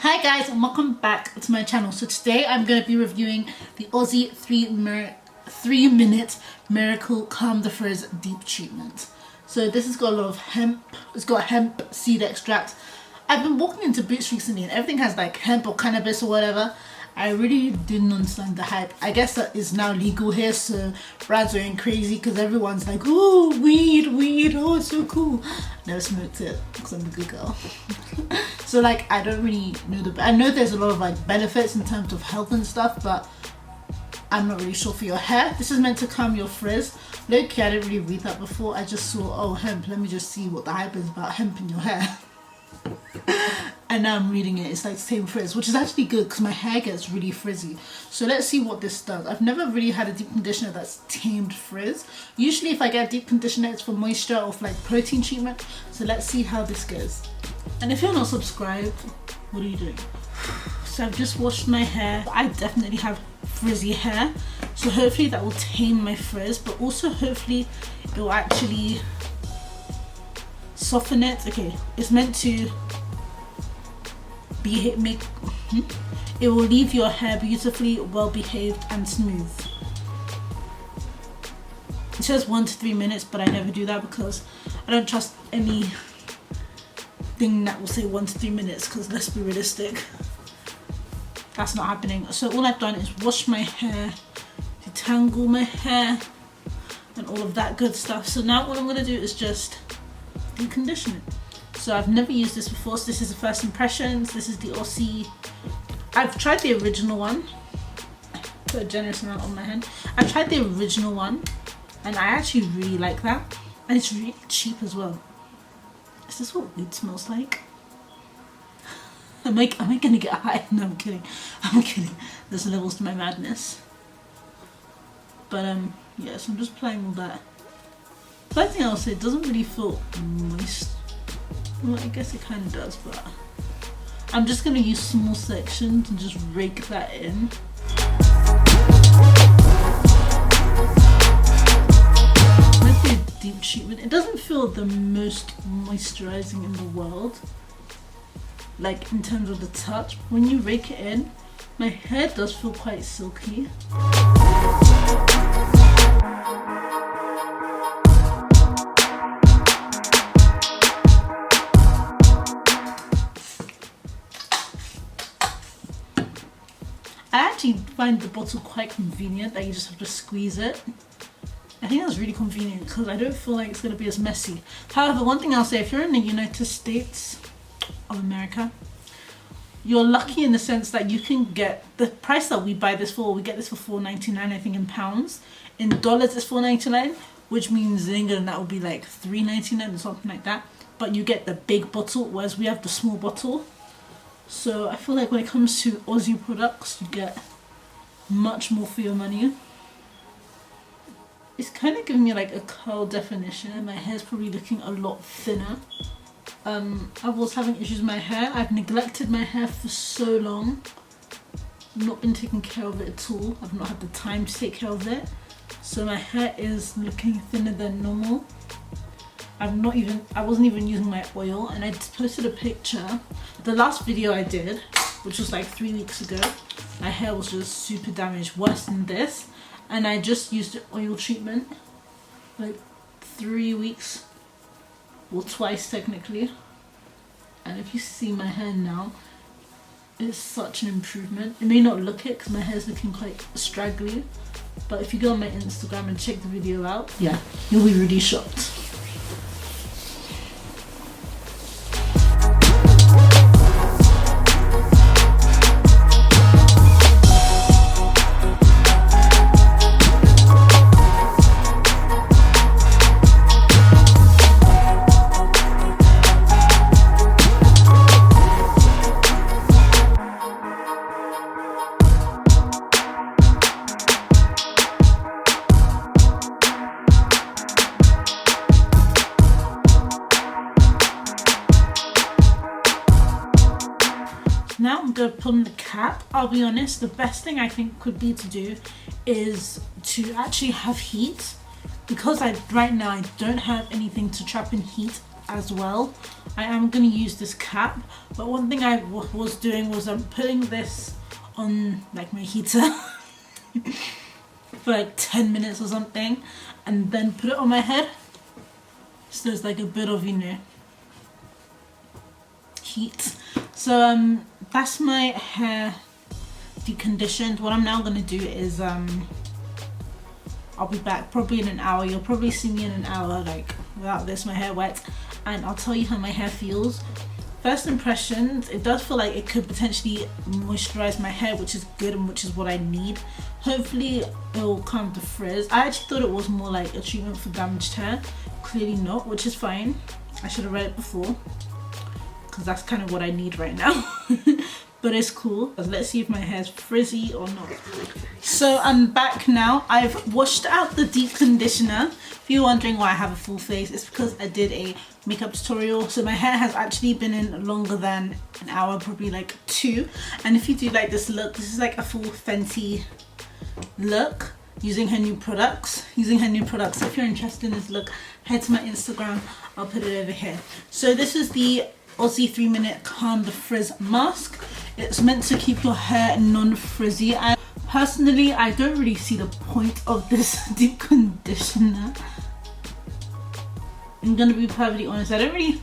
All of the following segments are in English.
Hi guys, and welcome back to my channel. So today I'm going to be reviewing the Aussie 3-minute Miracle Calm the Frizz Deep Treatment. So this has got a lot of hemp. It's got hemp seed extract. I've been walking into Boots recently and everything has like hemp or cannabis or whatever. I really didn't understand the hype. I guess that is now legal here, so brands are going crazy because everyone's like, oh, weed, oh, it's so cool. Never smoked it because I'm a good girl. So like, I don't really know I know there's a lot of like benefits in terms of health and stuff, but I'm not really sure for your hair. This is meant to calm your frizz. Low-key, I didn't really read that before. I just saw, oh, hemp, let me just see what the hype is about hemp in your hair. And now I'm reading it, it's like tame frizz, which is actually good because my hair gets really frizzy. So let's see what this does. I've never really had a deep conditioner that's tamed frizz. Usually if I get a deep conditioner, it's for moisture or for like protein treatment. So let's see how this goes. And if you're not subscribed, what are you doing? So I've just washed my hair. I definitely have frizzy hair. So hopefully that will tame my frizz, but also hopefully it will actually soften it. Okay, it's meant to it will leave your hair beautifully well behaved and smooth. It says 1 to 3 minutes, but I never do that because I don't trust any thing that will say 1 to 3 minutes, because let's be realistic, that's not happening. So all I've done is wash my hair, detangle my hair and all of that good stuff. So now what I'm going to do is just decondition it. So I've never used this before, so this is the first impressions. This is the Aussie. I've tried the original one. Put a generous amount on my hand. I've tried the original one and I actually really like that. And it's really cheap as well. Is this what weed smells like? Am I gonna get high? No, I'm kidding. I'm kidding. There's levels to my madness. But yeah, so I'm just applying all that. The thing I'll say, it doesn't really feel moist. Well, I guess it kind of does, but I'm just going to use small sections and just rake that in. Might be a deep treatment. It doesn't feel the most moisturizing in the world, like in terms of the touch. When you rake it in, my hair does feel quite silky. I actually find the bottle quite convenient, that you just have to squeeze it. I think that's really convenient because I don't feel like it's going to be as messy. However, one thing I'll say, if you're in the United States of America, you're lucky in the sense that you can get the price that we buy this for. We get this for $4.99, I think, in pounds. In dollars it's $4.99, which means in England that would be like $3.99 or something like that. But you get the big bottle, whereas we have the small bottle. So I feel like when it comes to Aussie products, you get much more for your money. It's kind of giving me like a curl definition, and my hair's probably looking a lot thinner. I was having issues with my hair. I've neglected my hair for so long. I've not been taking care of it at all. I've not had the time to take care of it. So my hair is looking thinner than normal. I wasn't even using my oil, and I posted a picture. The last video I did, which was like 3 weeks ago, my hair was just super damaged, worse than this. And I just used an oil treatment, like 3 weeks, or twice technically. And if you see my hair now, it's such an improvement. It may not look it because my hair is looking quite straggly, but if you go on my Instagram and check the video out, yeah, you'll be really shocked. Now I'm going to put on the cap. I'll be honest, the best thing I think could be to do is to actually have heat, because right now I don't have anything to trap in heat. as well. I am going to use this cap, but one thing I was doing was I'm putting this on like my heater for like 10 minutes or something, and then put it on my head, so there's like a bit of, you know, heat. So that's my hair deconditioned. What I'm now gonna do is I'll be back probably in an hour. You'll probably see me in an hour, like without this, my hair wet, and I'll tell you how my hair feels. First impressions, it does feel like it could potentially moisturize my hair, which is good and which is what I need. Hopefully it will calm the frizz. I actually thought it was more like a treatment for damaged hair. Clearly not, which is fine. I should have read it before, because that's kind of what I need right now. But it's cool. Let's see if my hair's frizzy or not. So I'm back now. I've washed out the deep conditioner. If you're wondering why I have a full face, it's because I did a makeup tutorial. So my hair has actually been in longer than an hour, probably like 2. And if you do like this look, this is like a full Fenty look using her new products. So if you're interested in this look, head to my Instagram. I'll put it over here. So this is the Aussie 3-minute Calm the Frizz mask. It's meant to keep your hair non-frizzy. And personally, I don't really see the point of this deep conditioner. I'm gonna be perfectly honest, I don't really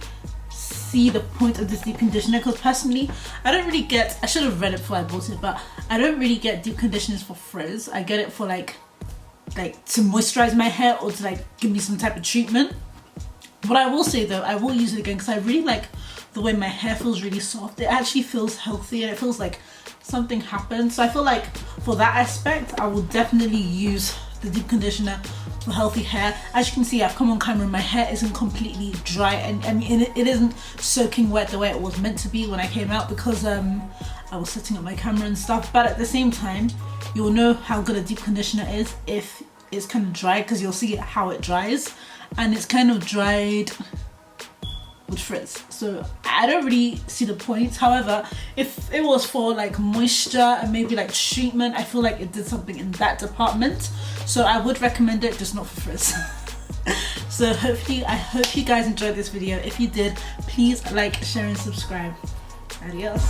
see the point of this deep conditioner, because personally, I don't really get, I should have read it before I bought it, but I don't really get deep conditioners for frizz. I get it for like to moisturize my hair or to like give me some type of treatment. What I will say though, I will use it again because I really like the way my hair feels really soft. It actually feels healthy and it feels like something happened. So I feel like for that aspect, I will definitely use the deep conditioner for healthy hair. As you can see, I've come on camera, my hair isn't completely dry, and I mean it isn't soaking wet the way it was meant to be when I came out, because I was setting up my camera and stuff. But at the same time, you'll know how good a deep conditioner is if it's kind of dry, because you'll see how it dries, and it's kind of dried with frizz. So I don't really see the point. However, if it was for like moisture and maybe like treatment, I feel like it did something in that department. So I would recommend it, just not for frizz. So hopefully, I hope you guys enjoyed this video. If you did, please like, share and subscribe. Adios.